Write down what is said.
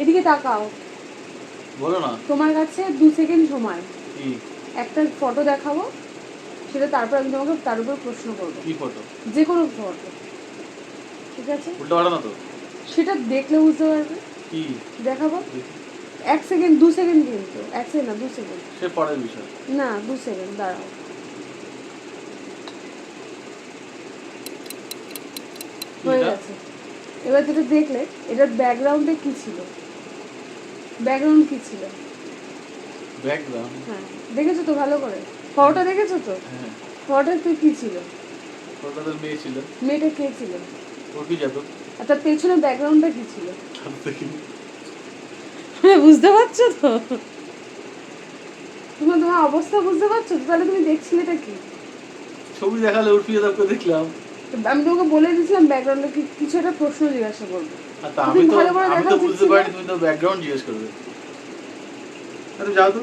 এদিকে তাকাও। বলো না। তোমার কাছে 2 সেকেন্ড সময়। কি? একটা ফটো দেখাবো, সেটা তারপর আমি তোমাকে তার উপর প্রশ্ন করবো। কি ফটো? যে কোনো ফটো, ঠিক আছে? উল্টো পাল্টা না তো? সেটা দেখলে বুঝতে পারবে। কি দেখাবো? 1 সেকেন্ড, 2 সেকেন্ড কিন্তু, 1 সেকেন্ড না 2 সেকেন্ড। সে পরের বিষয়। না 2 সেকেন্ড দাঁড়াও। হয়ে গেছে। এবার যেটা দেখলে, এটার ব্যাকগ্রাউন্ডে কি ছিল? ব্যাকগ্রাউন্ড কি ছিল? ব্যাকগ্রাউন্ড? হ্যাঁ, দেখেছো তো ভালো করে? ফটোটা দেখেছো তো? হ্যাঁ। ফটোতে কি ছিল? ফটোটা মেয়ে ছিল। মেয়েটা কে ছিল? ওর কি জাদু? আর তার পেছনে ব্যাকগ্রাউন্ডটা কি ছিল? দেখিনি। বুঝতে পারছো তো? তুমি তোমার অবস্থা বুঝতে পারছো তো? তাহলে তুমি দেখছিলে এটা কি? ছবি দেখালে উর্ফি যাদবকে দেখলাম। আমি তোমাকে বলে দিয়েছিলাম ব্যাকগ্রাউন্ডে কিছু একটা প্রশ্ন জিজ্ঞাসা করবে। আমি তো বুঝতে পারিনি, তুমি তো ব্যাকগ্রাউন্ড জিজ্ঞেস করবে। আরে যাও তো।